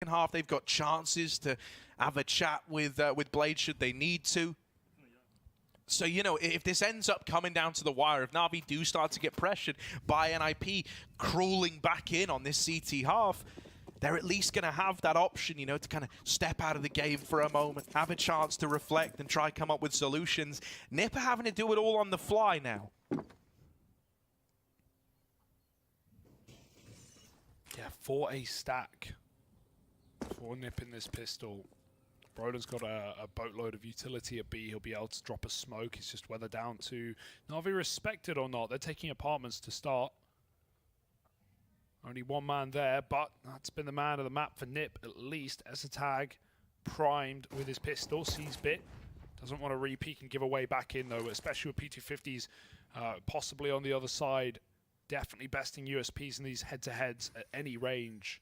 second half. They've got chances to have a chat with Blade should they need to. So, you know, if this ends up coming down to the wire, if Navi do start to get pressured by NIP crawling back in on this CT half, they're at least going to have that option, you know, to kind of step out of the game for a moment, have a chance to reflect and try come up with solutions. NIP are having to do it all on the fly now. Yeah, for a stack for NIP in this pistol. Broden's got a boatload of utility at B. He'll be able to drop a smoke. It's just whether down to Navi respect it or not. They're taking apartments to start. Only one man there, but that's been the man of the map for NIP at least. Esatag primed with his pistol, sees bit. Doesn't want to re-peek and give away back in though, especially with P250s possibly on the other side. Definitely besting USPs in these head-to-heads at any range.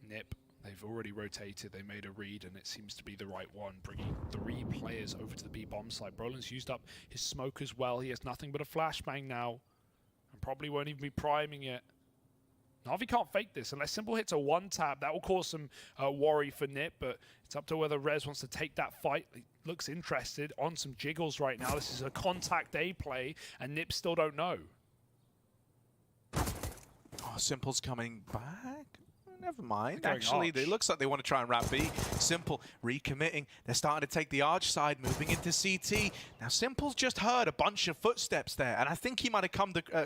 NIP, they've already rotated, they made a read, and it seems to be the right one, bringing 3 players over to the B bomb site. Brolin's used up his smoke as well. He has nothing but a flashbang now, and probably won't even be priming it. Navi can't fake this. Unless Simple hits a one-tap, that will cause some worry for NIP, but it's up to whether Rez wants to take that fight. He looks interested on some jiggles right now. This is a contact A play, and NIP still don't know. Oh, Simple's coming back. Never mind. Actually, it looks like they want to try and wrap B. Simple recommitting. They're starting to take the arch side, moving into CT. Now, Simple's just heard a bunch of footsteps there, and I think he might have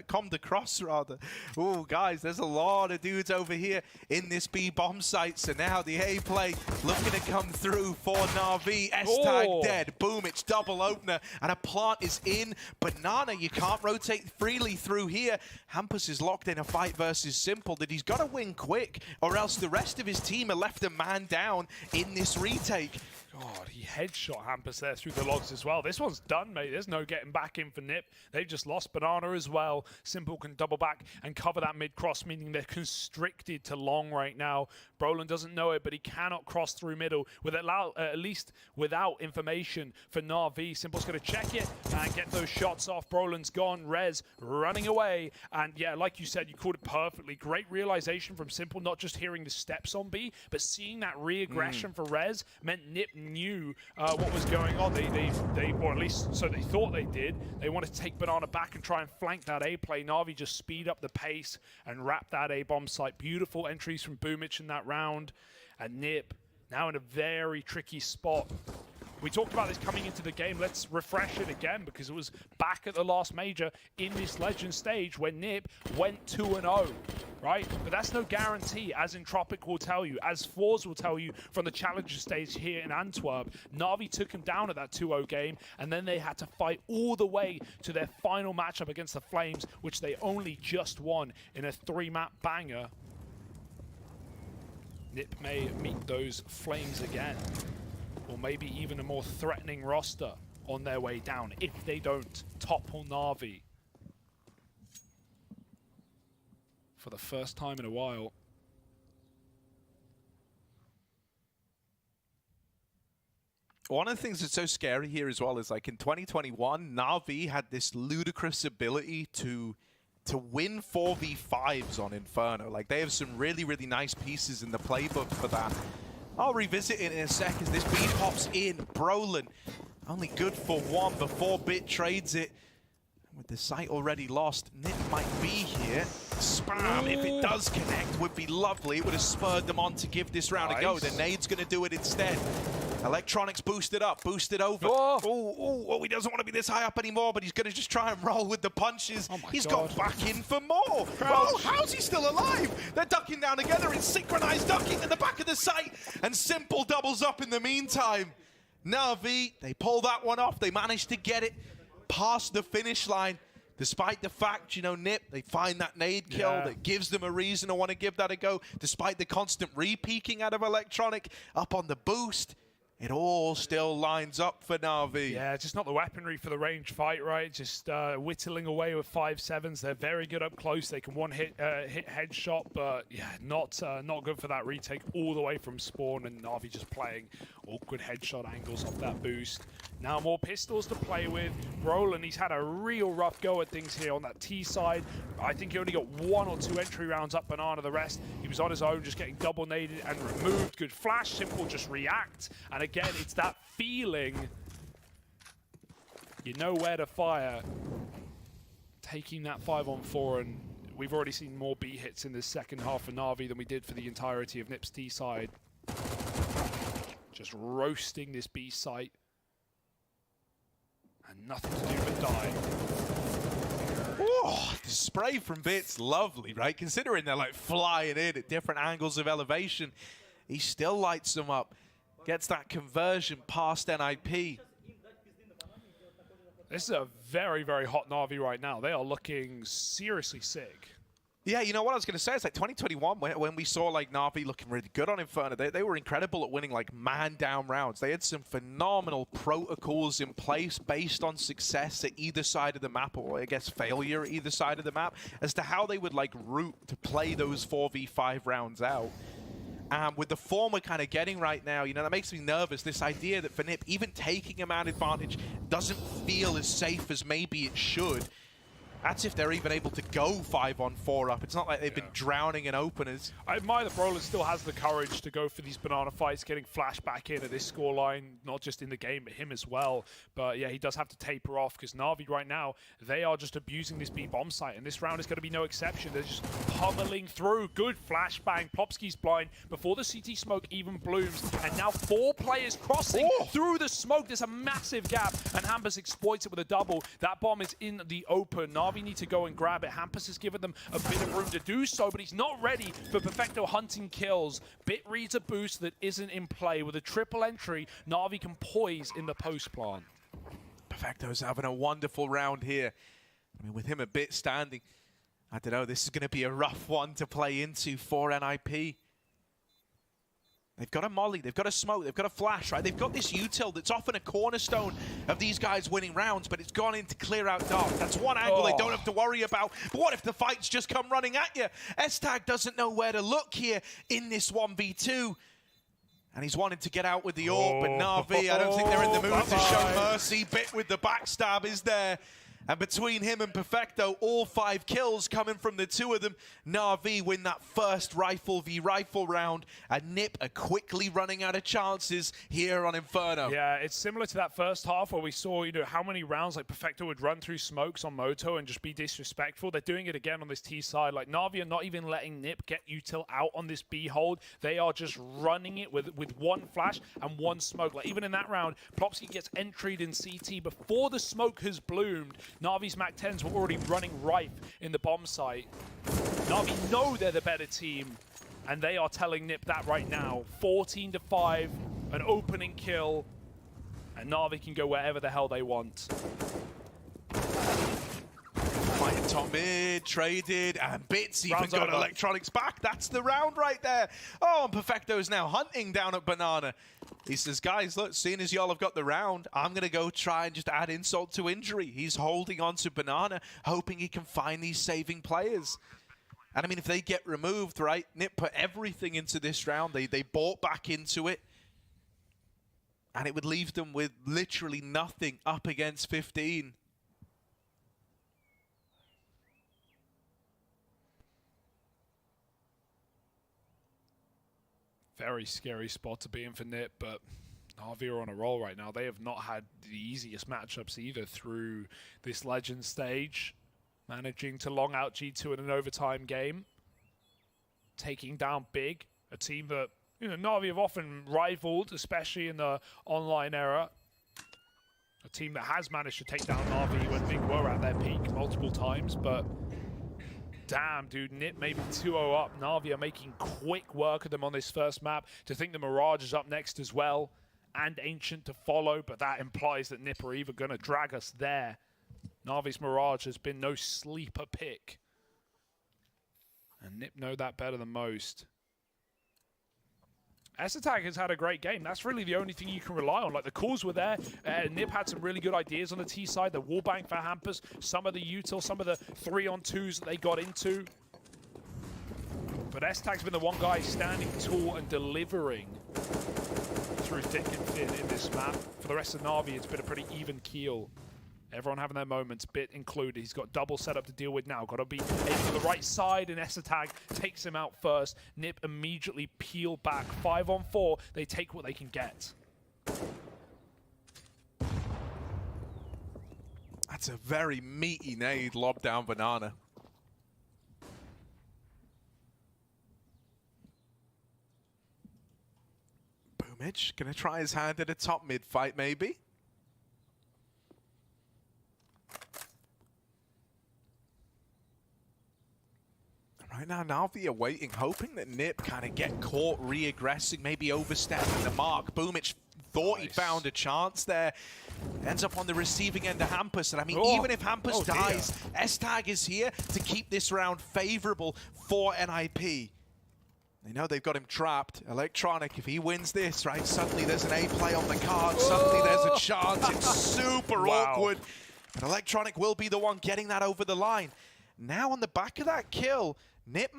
come across, rather. Oh, guys, there's a lot of dudes over here in this B bomb site. So now the A play looking to come through for Navi. S-tag dead. Boom, it's double opener, and a plant is in. Banana, you can't rotate freely through here. Hampus is locked in a fight versus Simple that he's got to win quick, or else the rest of his team are left a man down in this retake. God, he headshot Hampus there through the logs as well. This one's done, mate. There's no getting back in for NIP. They've just lost Banana as well. Simple can double back and cover that mid-cross, meaning they're constricted to long right now. Brolin doesn't know it, but he cannot cross through middle, with at least without information for Navi. Simple's going to check it and get those shots off. Brolin's gone. Rez running away. And yeah, like you said, you called it perfectly. Great realization from Simple, not just hearing the steps on B, but seeing that re-aggression for Rez meant NIP knew what was going on. They or at least so they thought they did. They wanted to take Banana back and try and flank that A play. Navi just speed up the pace and wrap that A bomb site. Beautiful entries from Boomich in that round. And NIP now in a very tricky spot. We talked about this coming into the game. Let's refresh it again, because it was back at the last major in this Legend stage when NIP went 2-0, right? But that's no guarantee, as Entropic will tell you, as Forz will tell you from the Challenger stage here in Antwerp. Navi took him down at that 2-0 game, and then they had to fight all the way to their final matchup against the Flames, which they only just won in a 3-map banger. NIP may meet those Flames again, or maybe even a more threatening roster on their way down if they don't topple Navi for the first time in a while. One of the things that's so scary here as well is, like, in 2021, Navi had this ludicrous ability to win 4v5s on Inferno. Like, they have some really, really nice pieces in the playbook for that. I'll revisit it in a sec as this beat pops in. Brolin only good for 1 before Bit trades it. With the site already lost, NIP might be here. Spam, if it does connect, would be lovely. It would have spurred them on to give this round a go. The nade's going to do it instead. Electronics boosted up, boosted over. Oh, he doesn't want to be this high up anymore, but he's going to just try and roll with the punches. He's got back in for more. Oh, how's he still alive? They're ducking down together. It's synchronized ducking at the back of the site, and Simple doubles up in the meantime. Navi, they pull that one off. They managed to get it past the finish line, despite the fact, you know, NIP, they find that nade kill that gives them a reason to want to give that a go, despite the constant re-peeking out of Electronic up on the boost. it all still lines up for Navi. Yeah, just not the weaponry for the range fight, right? Just whittling away with 5.7s. They're very good up close. They can hit headshot, but yeah, not good for that retake all the way from spawn. And Navi just playing awkward headshot angles off that boost. Now more pistols to play with. Roland, he's had a real rough go at things here on that T side. I think he only got 1 or 2 entry rounds up Banana. The rest, he was on his own, just getting double naded and removed. Good flash, simple, just react. And again, it's that feeling. You know where to fire. Taking that 5-on-4, and we've already seen more B hits in the second half for Navi than we did for the entirety of Nip's T side. Just roasting this B site. And nothing to do but die. Oh, the spray from Bit's lovely, right? Considering they're like flying in at different angles of elevation, he still lights them up. Gets that conversion past NIP. This is a very, very hot Navi right now. They are looking seriously sick. Yeah, you know what I was going to say? It's like 2021 when we saw like Navi looking really good on Inferno. They were incredible at winning like man-down rounds. They had some phenomenal protocols in place based on success at either side of the map, or I guess failure at either side of the map, as to how they would like route to play those 4v5 rounds out. With the form we're kind of getting right now, you know, that makes me nervous. This idea that for Nip, even taking a man advantage doesn't feel as safe as maybe it should. That's if they're even able to go 5-on-4 up. It's not like they've been drowning in openers. I admire that Roland still has the courage to go for these banana fights, getting flashed back in at this scoreline, not just in the game, but him as well. But yeah, he does have to taper off, because Navi right now, they are just abusing this B bomb site, and this round is going to be no exception. They're just pummeling through. Good flashbang. Plopsky's blind before the CT smoke even blooms, and now 4 players crossing through the smoke. There's a massive gap, and Hampus exploits it with a double. That bomb is in the open. Navi need to go and grab it. Hampus has given them a bit of room to do so, but he's not ready for Perfecto hunting kills. Bit reads a boost that isn't in play. With a triple entry, Navi can poise in the post plant. Perfecto's having a wonderful round here. I mean, with him a bit standing, I don't know, this is going to be a rough one to play into for NIP. They've got a molly, they've got a smoke, they've got a flash, right? They've got this util that's often a cornerstone of these guys winning rounds, but it's gone in to clear out dark. That's one angle they don't have to worry about. But what if the fights just come running at you? S-Tag doesn't know where to look here in this 1v2. And he's wanting to get out with the orb, but Navi, I don't think they're in the mood to show mercy. Bit with the backstab is there. And between him and Perfecto, all 5 kills coming from the 2 of them. Navi win that first rifle v rifle round, and Nip are quickly running out of chances here on Inferno. Yeah, it's similar to that first half where we saw, you know, how many rounds like Perfecto would run through smokes on Moto and just be disrespectful. They're doing it again on this T side. Like Navi are not even letting Nip get util out on this B hold. They are just running it with 1 flash and 1 smoke. Like even in that round, Plopsky gets entried in CT before the smoke has bloomed. Navi's MAC-10s were already running rife in the bomb site. Navi know they're the better team, and they are telling Nip that right now. 14-5, an opening kill, and Navi can go wherever the hell they want. Fighting top mid, traded, and Bits even got electronics back. That's the round right there. Oh, and Perfecto's now hunting down at Banana. He says, guys, look, seeing as y'all have got the round, I'm going to go try and just add insult to injury. He's holding on to Banana, hoping he can find these saving players. And I mean, if they get removed, right, Nip put everything into this round. They bought back into it. And it would leave them with literally nothing up against 15. Very scary spot to be in for Nip, but Navi are on a roll right now. They have not had the easiest matchups either through this Legend stage. Managing to long out G2 in an overtime game. Taking down Big, a team that, you know, Navi have often rivaled, especially in the online era. A team that has managed to take down Navi when Big were at their peak multiple times, but damn, dude, Nip maybe 2-0 up. Navi are making quick work of them on this first map. To think the Mirage is up next as well, and Ancient to follow, but that implies that Nip are either going to drag us there. Navi's Mirage has been no sleeper pick. And Nip know that better than most. Esatag has had a great game. That's really the only thing you can rely on. Like, the calls were there. Nip had some really good ideas on the T side. The wallbang for Hampus, some of the util, some of the 3-on-2s that they got into. But Esatag's been the one guy standing tall and delivering through thick and thin in this map. For the rest of Navi, it's been a pretty even keel. Everyone having their moments, Bit included. He's got double setup to deal with now. Got to be aiming to the right side, and Esatag takes him out first. Nip immediately peel back. 5-on-4. They take what they can get. That's a very meaty nade lobbed down Banana. Boomich gonna try his hand at a top mid fight, maybe. Right now, Navi are waiting, hoping that Nip kind of get caught re-aggressing, maybe overstepping the mark. Boomich thought he found a chance there. Ends up on the receiving end of Hampus. And I mean, even if Hampus dies, Esatag is here to keep this round favorable for NIP. They know they've got him trapped. Electronic, if he wins this, right, suddenly there's an A play on the card. Suddenly there's a chance. It's super awkward. But Electronic will be the one getting that over the line. Now on the back of that kill, Nip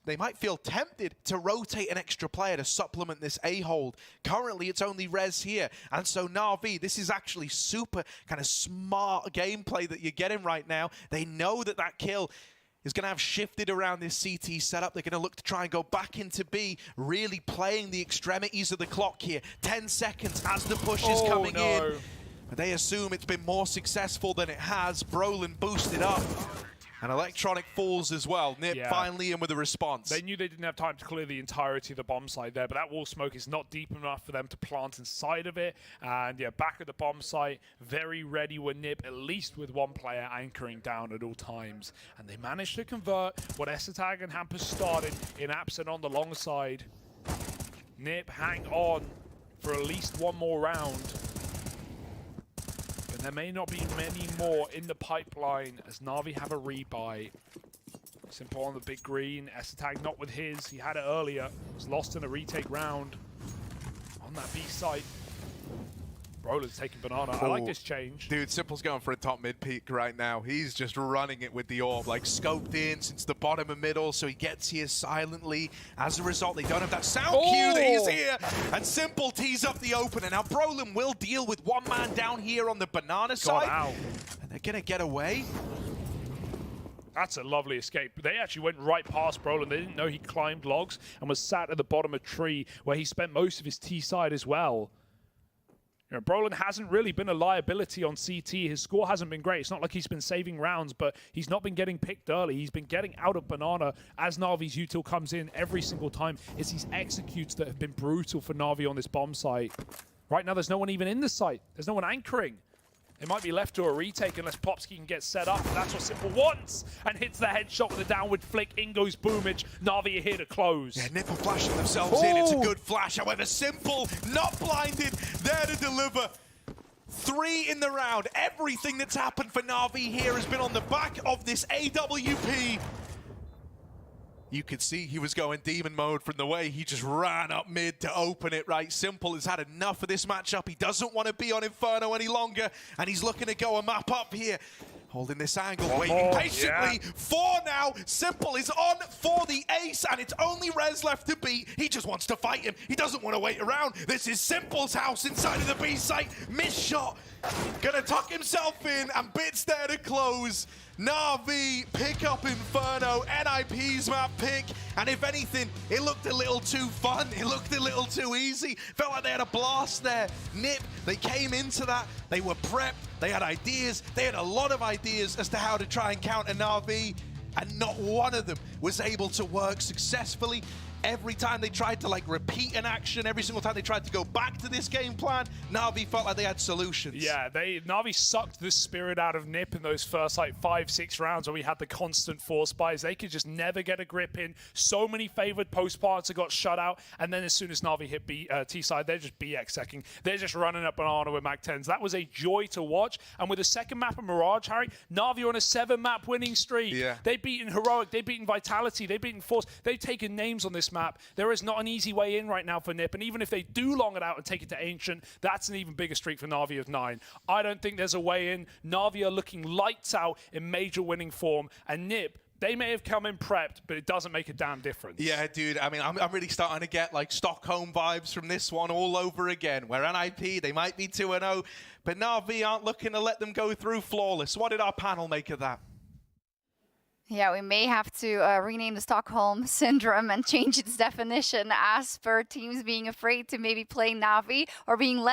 they might feel tempted to rotate an extra player to supplement this A-hold. Currently, it's only Rez here. And so Navi, this is actually super kind of smart gameplay that you're getting right now. They know that that kill is going to have shifted around this CT setup. They're going to look to try and go back into B, really playing the extremities of the clock here. 10 seconds as the push is coming in. But they assume it's been more successful than it has. Brolin boosted up. And Electronic falls as well. Nip finally in with a response. They knew they didn't have time to clear the entirety of the bomb site there, but that wall smoke is not deep enough for them to plant inside of it. And yeah, back at the bomb site, very ready with Nip, at least with one player anchoring down at all times. And they managed to convert what Esatag and Hampus started in Absent on the long side. Nip hang on for at least one more round. There may not be many more in the pipeline as Navi have a rebuy. Simple on the big green. Esatag not with his. He had it earlier. Was lost in a retake round on that B site. Brolin's taking Banana. I like this change. Dude, Simple's going for a top mid peak right now. He's just running it with the orb, like scoped in since the bottom and middle, so he gets here silently. As a result, they don't have that sound cue that he's here. And Simple tees up the opener. Now Brolin will deal with one man down here on the Banana side. And they're gonna get away. That's a lovely escape. They actually went right past Brolin. They didn't know he climbed logs and was sat at the bottom of a tree where he spent most of his T side as well. You know, Brolin hasn't really been a liability on CT. His score hasn't been great. It's not like he's been saving rounds, but he's not been getting picked early. He's been getting out of Banana as Navi's util comes in every single time. It's these executes that have been brutal for Navi on this bomb site. Right now, there's no one even in the site. There's no one anchoring. It might be left to a retake unless Popsky can get set up. That's what Simple wants. And hits the headshot with a downward flick. In goes Boomich. Navi are here to close. Yeah, Nip are flashing themselves in. It's a good flash. However, Simple, not blinded, there to deliver. 3 in the round. Everything that's happened for Navi here has been on the back of this AWP. You could see he was going demon mode from the way he just ran up mid to open it, right? Simple has had enough of this matchup. He doesn't want to be on Inferno any longer, and he's looking to go a map up here. Holding this angle, waiting patiently. 4 now. Simple is on for the ace, and it's only Rez left to beat. He just wants to fight him. He doesn't want to wait around. This is Simple's house inside of the B site. Missed shot. Gonna tuck himself in, and Bit's there to close. Navi pick up Inferno, NIP's map pick, and if anything, it looked a little too fun. It looked a little too easy. Felt like they had a blast there. Nip, they came into that. They were prepped. They had ideas. They had a lot of ideas as to how to try and counter Navi, and not one of them was able to work successfully. Every time they tried to repeat an action, every single time they tried to go back to this game plan, Navi felt like they had solutions. Yeah, Navi sucked the spirit out of Nip in those first 5-6 rounds where we had the constant force buys. They could just never get a grip in. So many favored post parts that got shut out, and then as soon as Navi hit T side, they're just BX-secking. They're just running up Banana with Mag 10s. That was a joy to watch. And with the second map of Mirage, Harry, Navi are on a 7-map winning streak. Yeah. They've beaten Heroic, they've beaten Vitality, they've beaten Force. They've taken names on this this map. There is not an easy way in right now for NiP, and even if they do long it out and take it to Ancient, that's an even bigger streak for Navi of 9. I don't think there's a way in. Navi are looking lights out in major winning form, and NiP, they may have come in prepped, but it doesn't make a damn difference. Yeah, dude. I mean, I'm really starting to get like Stockholm vibes from this one all over again, where NIP, they might be 2-0, but Navi aren't looking to let them go through flawless. What did our panel make of that? Yeah, we may have to rename the Stockholm Syndrome and change its definition as per teams being afraid to maybe play Navi or being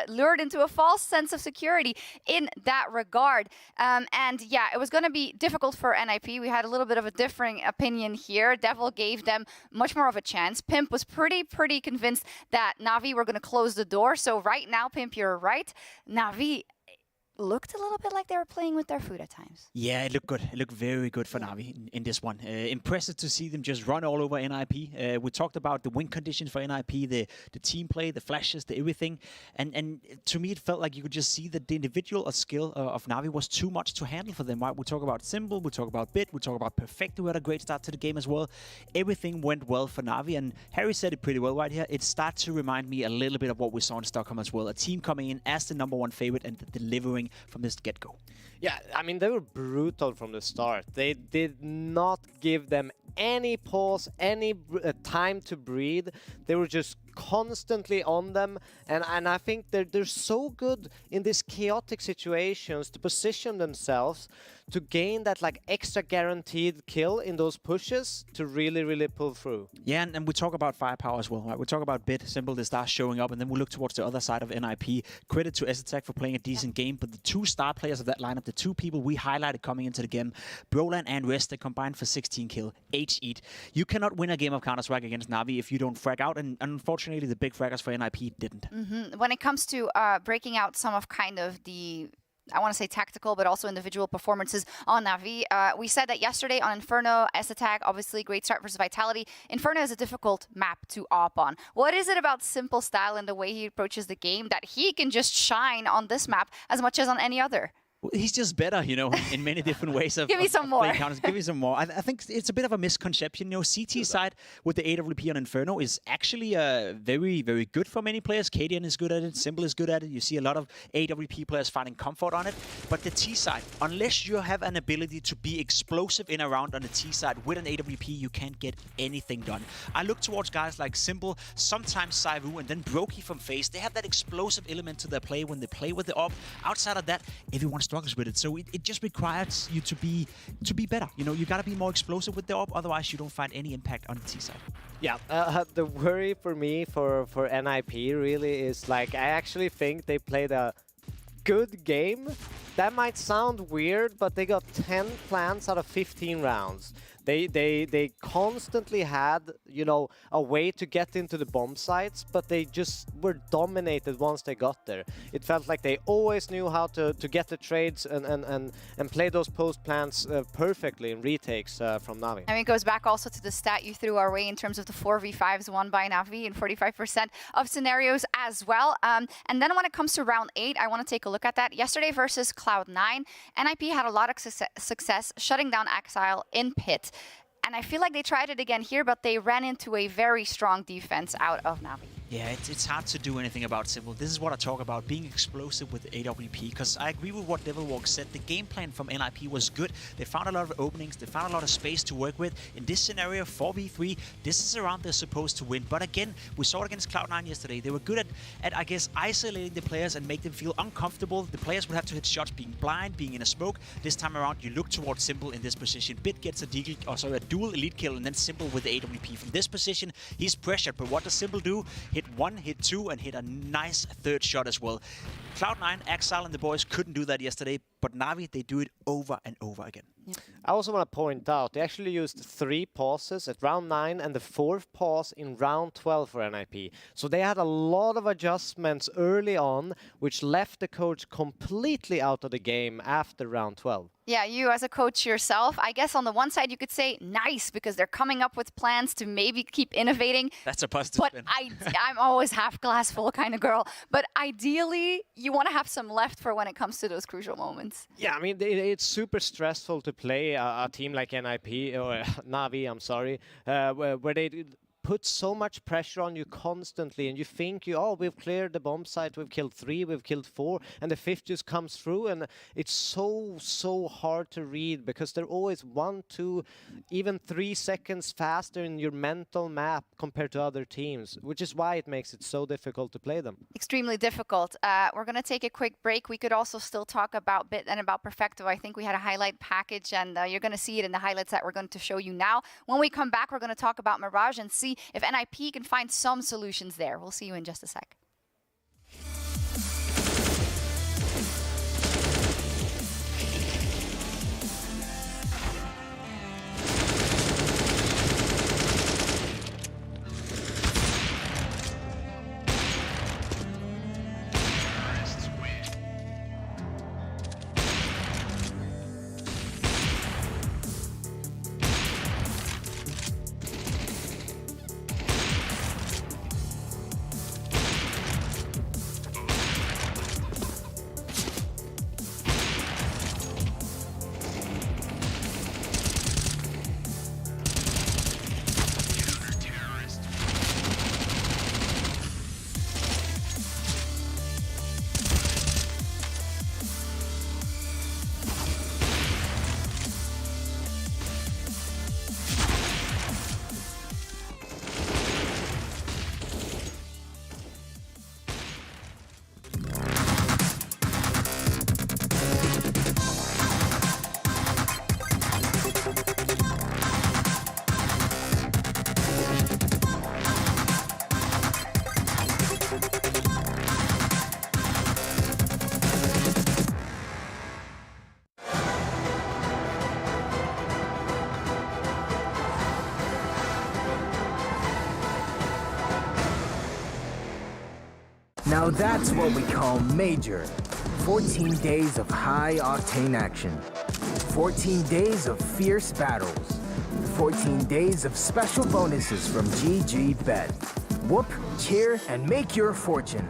lured into a false sense of security in that regard. And yeah, it was going to be difficult for NIP. We had a little bit of a differing opinion here. Devil gave them much more of a chance. Pimp was pretty convinced that Navi were going to close the door. So right now, Pimp, you're right. Navi looked a little bit like they were playing with their food at times. Yeah, it looked good. It looked very good for Navi in this one. Impressive to see them just run all over NIP. We talked about the win conditions for NIP, the team play, the flashes, the everything. And to me, it felt like you could just see that the individual skill of Navi was too much to handle for them. Right? We talk about Symbol, we talk about Bit, we talk about Perfect, who had a great start to the game as well. Everything went well for Navi, and Harry said it pretty well right here. It starts to remind me a little bit of what we saw in Stockholm as well. A team coming in as the #1 favorite and delivering from this get-go. Yeah, I mean, they were brutal from the start. They did not give them any pause, any time to breathe. They were just constantly on them, and I think they're so good in these chaotic situations to position themselves to gain that like extra guaranteed kill in those pushes to really pull through. Yeah, and we talk about firepower as well, right? We talk about Bit, Symbol, the stars showing up, and then we look towards the other side of NIP. Credit to S-Attack for playing a decent game, but the two star players of that lineup, the two people we highlighted coming into the game, Brolan and Rest, they combined for 16 kill, each. You cannot win a game of Counter-Strike against Navi if you don't frag out, and unfortunately the big fraggers for NIP didn't. When it comes to breaking out some of kind of the, I want to say tactical, but also individual performances on Navi. We said that yesterday on Inferno, S-Attack, obviously great start versus Vitality. Inferno is a difficult map to op on. What is it about Simple style and the way he approaches the game that he can just shine on this map as much as on any other? Well, he's just better, you know, in many different ways. Give me some more. Give me some more. I think it's a bit of a misconception. You know, CT side with the AWP on Inferno is actually very good for many players. Cadian is good at it. Symbol is good at it. You see a lot of AWP players finding comfort on it. But the T side, unless you have an ability to be explosive in a round on the T side with an AWP, you can't get anything done. I look towards guys like Symbol, sometimes Saivu, and then Brokey from FaZe. They have that explosive element to their play when they play with the AWP. Outside of that, everyone struggles with it. So it just requires you to be better. You know, you got to be more explosive with the AWP, otherwise you don't find any impact on the T side. Yeah, the worry for me for NIP really is like, I actually think they played a good game. That might sound weird, but they got 10 plants out of 15 rounds. They constantly had, you know, a way to get into the bomb sites, but they just were dominated once they got there. It felt like they always knew how to get the trades and play those post plants perfectly in retakes from Navi. I mean, it goes back also to the stat you threw our way in terms of the 4v5s won by Navi in 45% of scenarios as well. And then when it comes to round 8, I want to take a look at that. Yesterday versus Cloud9, NIP had a lot of success shutting down Exile in Pit. And I feel like they tried it again here, but they ran into a very strong defense out of Navi. Yeah, it's hard to do anything about Symbol. This is what I talk about, being explosive with AWP, because I agree with what Devilwalk said. The game plan from NIP was good. They found a lot of openings. They found a lot of space to work with. In this scenario, 4v3, this is a round they're supposed to win. But again, we saw it against Cloud9 yesterday. They were good at I guess, isolating the players and make them feel uncomfortable. The players would have to hit shots being blind, being in a smoke. This time around, you look towards Symbol in this position. Bit gets a dual elite kill, and then Symbol with the AWP. From this position, he's pressured. But what does Symbol do? Hit 1, hit 2, and hit a nice third shot as well. Cloud9, Exile, and the boys couldn't do that yesterday, but Navi, they do it over and over again. Yeah. I also want to point out, they actually used 3 pauses at round 9 and the 4th pause in round 12 for NIP. So they had a lot of adjustments early on, which left the coach completely out of the game after round 12. Yeah, you as a coach yourself, I guess on the one side you could say nice because they're coming up with plans to maybe keep innovating. That's a positive spin. I'm always half glass full kind of girl. But ideally, you want to have some left for when it comes to those crucial moments. Yeah, I mean, it's super stressful to play a team like NIP, or Navi, I'm sorry, where they put so much pressure on you constantly, and you think we've cleared the bomb site, we've killed 3, we've killed 4, and the 5th just comes through, and it's so hard to read because they're always 1, 2, even 3 seconds faster in your mental map compared to other teams, which is why it makes it so difficult to play them. Extremely difficult. We're going to take a quick break. We could also still talk about Bit and about Perfecto. I think we had a highlight package, and you're going to see it in the highlights that we're going to show you now. When we come back, we're going to talk about Mirage and see if NIP can find some solutions there. We'll see you in just a sec. Now that's what we call major. 14 days of high-octane action. 14 days of fierce battles. 14 days of special bonuses from GG Bet. Whoop, cheer, and make your fortune.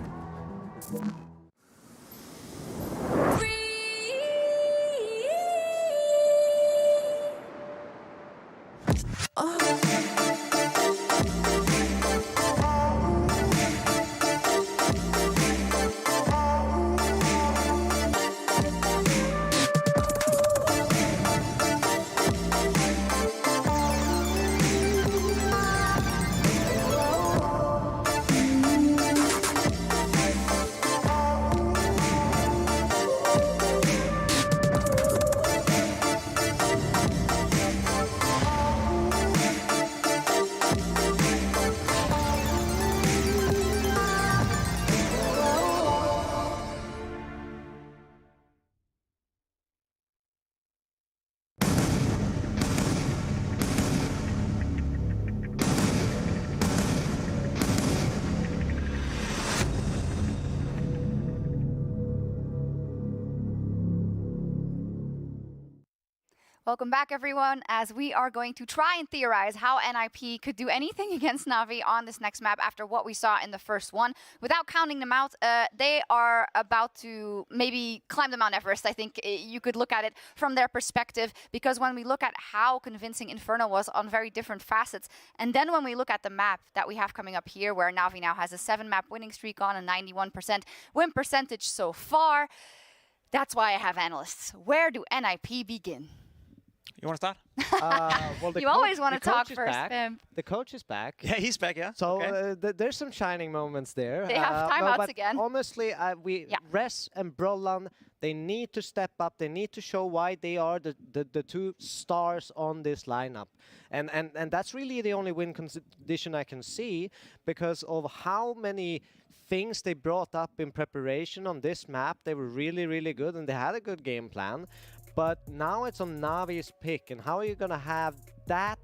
Welcome back, everyone, as we are going to try and theorize how NIP could do anything against Navi on this next map after what we saw in the first one. Without counting them out, they are about to maybe climb the Mount Everest. I think you could look at it from their perspective, because when we look at how convincing Inferno was on very different facets, and then when we look at the map that we have coming up here, where Navi now has a 7-map winning streak on, a 91% win percentage so far, that's why I have analysts. Where do NIP begin? You want to start? Well, You always want to talk first, back. Pimp. The coach is back. Yeah, he's back, yeah. So Okay. there's some shining moments there. They have timeouts but again. Honestly, Res and Brollan, they need to step up. They need to show why they are the two stars on this lineup. And that's really the only win condition I can see, because of how many things they brought up in preparation on this map. They were really, really good, and they had a good game plan. But now it's on Navi's pick, and how are you going to have that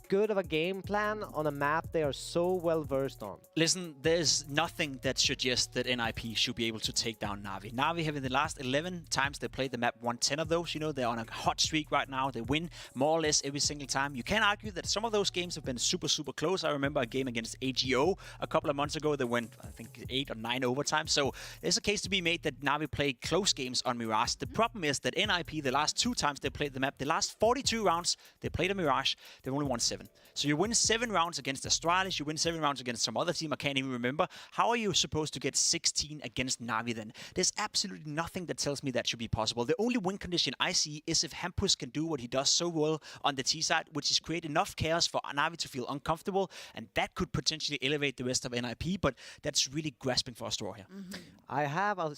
good of a game plan on a map they are so well versed on? Listen, there's nothing that suggests that NIP should be able to take down Navi. Navi have in the last 11 times they played the map won 10 of those. You know, they're on a hot streak right now. They win more or less every single time. You can argue that some of those games have been super, super close. I remember a game against AGO a couple of months ago. They went, I think, 8 or 9 overtime. So there's a case to be made that Navi played close games on Mirage. The problem is that NIP, the last 2 times they played the map, the last 42 rounds they played a Mirage, they've only won 7. 7. So you win 7 rounds against Astralis, you win 7 rounds against some other team, I can't even remember. How are you supposed to get 16 against Navi then? There's absolutely nothing that tells me that should be possible. The only win condition I see is if Hampus can do what he does so well on the T side, which is create enough chaos for Navi to feel uncomfortable, and that could potentially elevate the rest of NIP, but that's really grasping for a straw here. I have a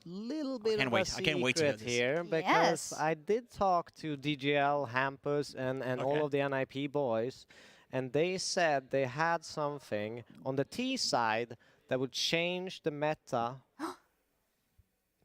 little bit of a I can't wait to hear secret this. here, because Yes. I did talk to DGL, Hampus, and all of the NIP boys, and they said they had something on the T side that would change the meta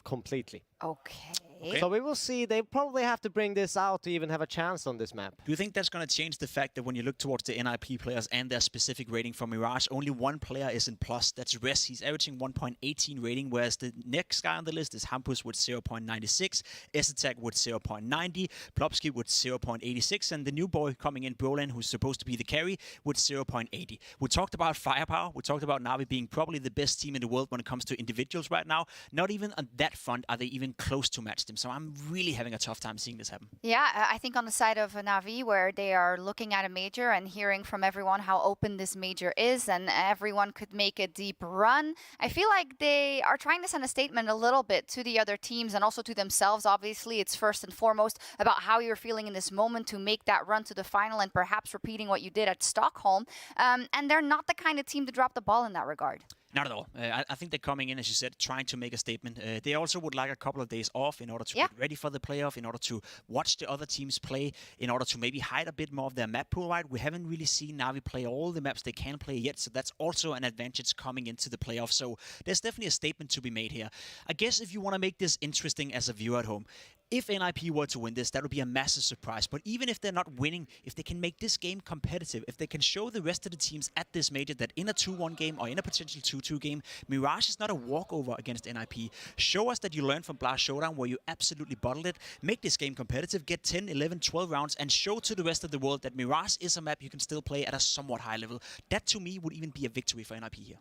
completely. Okay. So we will see. They probably have to bring this out to even have a chance on this map. Do you think that's going to change the fact that when you look towards the NIP players and their specific rating for Mirage, only one player is in plus? That's Res. He's averaging 1.18 rating, whereas the next guy on the list is Hampus with 0.96, S-Attack with 0.90, Plopsky with 0.86, and the new boy coming in, Brolan, who's supposed to be the carry, with 0.80. We talked about firepower. We talked about Navi being probably the best team in the world when it comes to individuals right now. Not even on that front are they even close to match them. So I'm really having a tough time seeing this happen. Yeah, I think on the side of Navi, where they are looking at a major and hearing from everyone how open this major is and everyone could make a deep run, I feel like they are trying to send a statement a little bit to the other teams and also to themselves. Obviously, it's first and foremost about how you're feeling in this moment to make that run to the final and perhaps repeating what you did at Stockholm. And they're not the kind of team to drop the ball in that regard. Not at all. I think they're coming in, as you said, trying to make a statement. They also would like a couple of days off in order to get ready for the playoff, in order to watch the other teams play, in order to maybe hide a bit more of their map pool, right? We haven't really seen Navi play all the maps they can play yet, so that's also an advantage coming into the playoff. So there's definitely a statement to be made here. I guess if you want to make this interesting as a viewer at home, if NIP were to win this, that would be a massive surprise. But even if they're not winning, if they can make this game competitive, if they can show the rest of the teams at this major that in a 2-1 game or in a potential 2-2 game, Mirage is not a walkover against NIP. Show us that you learned from Blast Showdown where you absolutely bottled it. Make this game competitive, get 10, 11, 12 rounds, and show to the rest of the world that Mirage is a map you can still play at a somewhat high level. That, to me, would even be a victory for NIP here.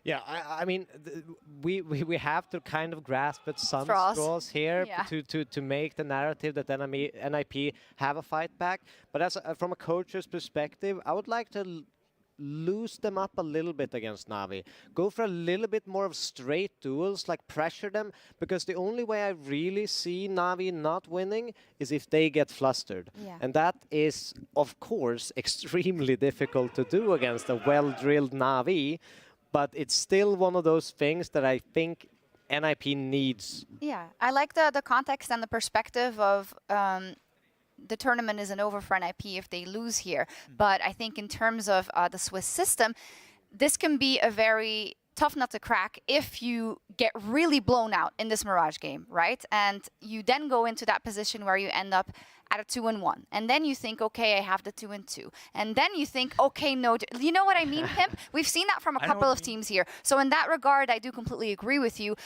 Yeah, I mean, we have to kind of grasp at some straws here to make the narrative that NIP have a fight back. But as from a coach's perspective, I would like to loose them up a little bit against Navi. Go for a little bit more of straight duels, like pressure them, because the only way I really see Navi not winning is if they get flustered. Yeah. And that is, of course, extremely difficult to do against a well-drilled Navi, but it's still one of those things that I think NIP needs. Yeah, I like the context and the perspective of the tournament isn't over for NIP if they lose here. But I think in terms of the Swiss system, this can be a very tough nut to crack if you get really blown out in this Mirage game, right? And you then go into that position where you end up at a 2-1. And then you think, okay, I have the 2-2. And then you think, okay, no, you know what I mean, Pimp? We've seen that from a couple of teams here. So in that regard, I do completely agree with you.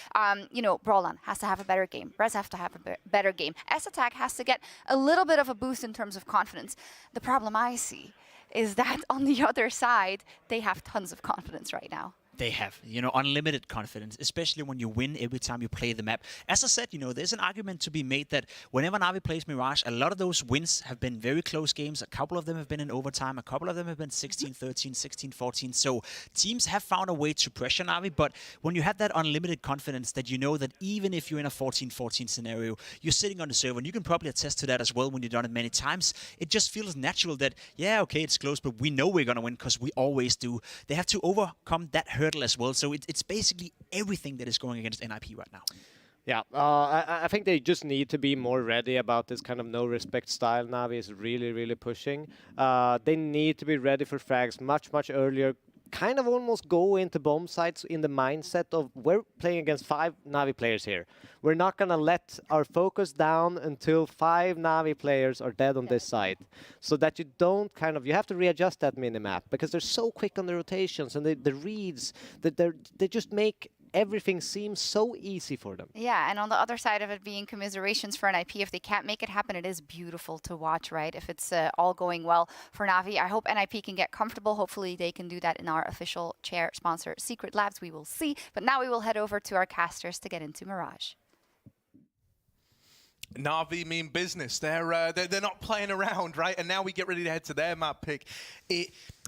You know, Brolan has to have a better game. Rez have to have a better game. S-Attack has to get a little bit of a boost in terms of confidence. The problem I see is that on the other side, they have tons of confidence right now. They have, you know, unlimited confidence, especially when you win every time you play the map. As I said, you know, there's an argument to be made that whenever Navi plays Mirage, a lot of those wins have been very close games. A couple of them have been in overtime. A couple of them have been 16-13, 16-14. So teams have found a way to pressure Navi. But when you have that unlimited confidence that you know that even if you're in a 14-14 scenario, you're sitting on the server, and you can probably attest to that as well when you've done it many times, it just feels natural that, yeah, okay, it's close, but we know we're going to win because we always do. They have to overcome that hurdle as well. So it's basically everything that is going against NIP right now. Yeah, I think they just need to be more ready about this kind of no-respect style Navi is really, really pushing. They need to be ready for frags much, much earlier. Kind of almost go into bomb sites in the mindset of we're playing against 5 Navi players here. We're not going to let our focus down until 5 Navi players are dead on this side. So that you don't kind of, you have to readjust that minimap because they're so quick on the rotations and the reads that they just make everything seems so easy for them. Yeah, and on the other side of it being commiserations for NIP, if they can't make it happen, it is beautiful to watch, right? If it's all going well for Navi, I hope NIP can get comfortable. Hopefully they can do that in our official chair sponsor, Secret Labs. We will see. But now we will head over to our casters to get into Mirage. Navi mean business. They're not playing around, right? And now we get ready to head to their map pick.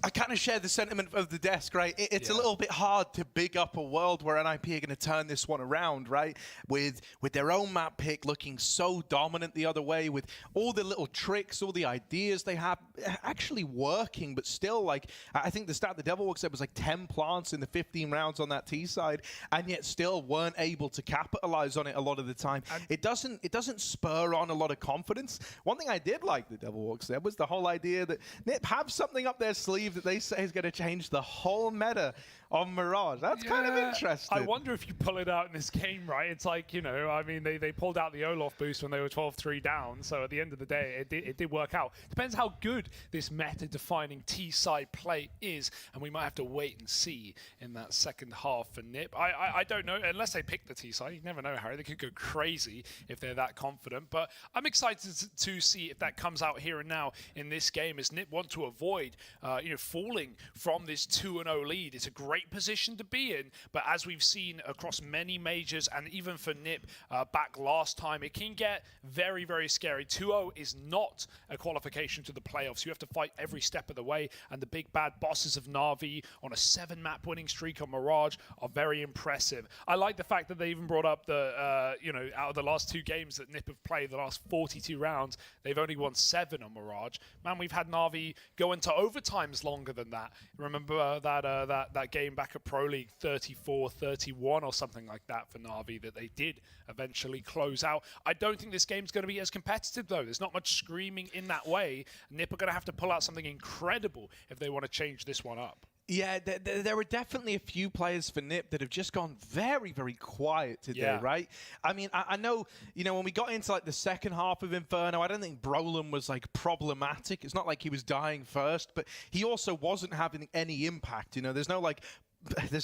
I kind of share the sentiment of the desk, right? It's a little bit hard to big up a world where NIP are going to turn this one around, right? With their own map pick looking so dominant the other way, with all the little tricks, all the ideas they have actually working, but still, like, I think the stat the Devil Walk said was like 10 plants in the 15 rounds on that T side, and yet still weren't able to capitalize on it a lot of the time. It doesn't spur on a lot of confidence. One thing I did like the Devil Walk said was the whole idea that NIP have something up their sleeve that they say is going to change the whole meta on Mirage. That's kind of interesting. I wonder if you pull it out in this game, right? It's like, you know, I mean, they pulled out the Olaf boost when they were 12-3 down, so at the end of the day, it did work out. Depends how good this meta-defining T-side play is, and we might have to wait and see in that second half for NIP. I don't know, unless they pick the T-side. You never know, Harry. They could go crazy if they're that confident, but I'm excited to see if that comes out here and now in this game, as NIP want to avoid, you know, falling from this 2-0 lead. It's a great position to be in, but as we've seen across many majors and even for NIP back last time, it can get very, very scary. 2-0 is not a qualification to the playoffs. You have to fight every step of the way, and the big bad bosses of Navi on a 7-map winning streak on Mirage are very impressive. I like the fact that they even brought up the, you know, out of the last 2 games that NIP have played, the last 42 rounds, they've only won 7 on Mirage. Man, we've had Navi go into overtimes longer than that. Remember that game back at Pro League, 34-31 or something like that for Navi that they did eventually close out. I don't think this game's going to be as competitive, though. There's not much screaming in that way. NIP are going to have to pull out something incredible if they want to change this one up. Yeah, there were definitely a few players for NIP that have just gone very, very quiet today, right? I mean, I know, you know, when we got into like the second half of Inferno, I don't think Brolin was like problematic. It's not like he was dying first, but he also wasn't having any impact. You know, there's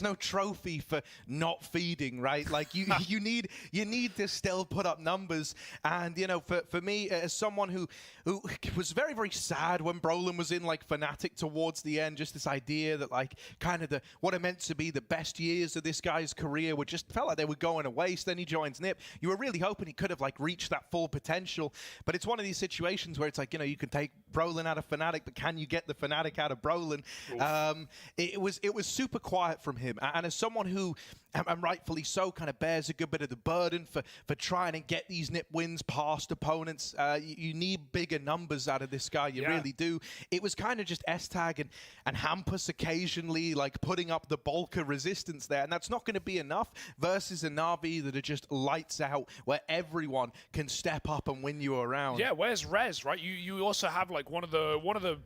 no trophy for not feeding, right? Like you need to still put up numbers. And you know, for me, as someone who was very, very sad when Brolin was in like Fnatic towards the end, just this idea that like kind of what are meant to be the best years of this guy's career felt like they were going to waste. Then he joins NIP. You were really hoping he could have like reached that full potential, but it's one of these situations where it's like, you know, you can take Brolin out of Fnatic, but can you get the Fnatic out of Brolin? It was super quiet from him, and as someone who, and rightfully so, kind of bears a good bit of the burden for trying to get these NIP wins past opponents, you need bigger numbers out of this guy, you really do. It was kind of just S-Tag and Hampus occasionally like putting up the bulk of resistance there, and that's not going to be enough versus a Navi that are just lights out, where everyone can step up and win you around. Yeah, where's Rez, right? You also have like one of the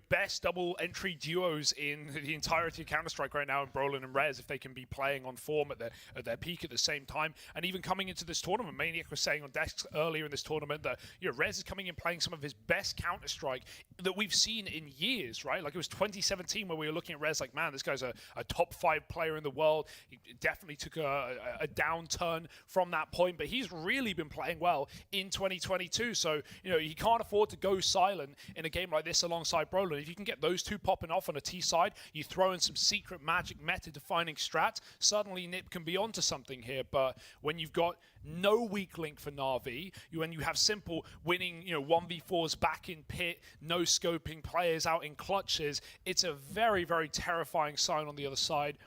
best double entry duos in the entirety of Counter-Strike right now in Brolin and Rez, if they can be playing on form at their peak at the same time. And even coming into this tournament, Maniac was saying on desks earlier in this tournament that, you know, Rez is coming in playing some of his best Counter-Strike that we've seen in years, right? Like it was 2017 where we were looking at Rez like, man, this guy's a top 5 player in the world. He definitely took a downturn from that point, but he's really been playing well in 2022. So, you know, he can't afford to go silent in a game like this alongside Brolin. If you can get those two popping off on a T side, you throw in some secret magic meta-defining strat, suddenly NIP can be onto something here. But when you've got no weak link for Navi, when you have simple winning, you know, 1v4s back in pit, no scoping players out in clutches, it's a very, very terrifying sign on the other side.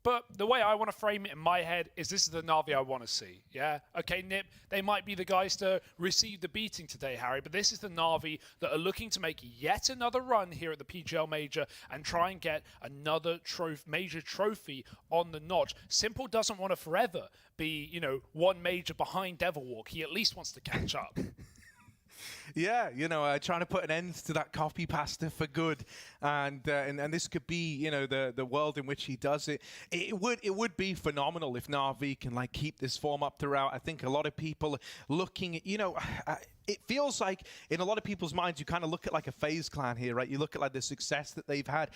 But the way I want to frame it in my head is this is the Navi I want to see, yeah? Okay, NIP, they might be the guys to receive the beating today, Harry, but this is the Navi that are looking to make yet another run here at the PGL Major and try and get another major trophy on the notch. Simple doesn't want to forever be, you know, one major behind Devil Walk. He at least wants to catch up. Yeah, you know, trying to put an end to that copy pasta for good, and this could be, you know, the world in which he does it. It would be phenomenal if Navi can like keep this form up throughout. I think a lot of people looking at, you know, it feels like in a lot of people's minds you kind of look at like a FaZe clan here, right? You look at like the success that they've had,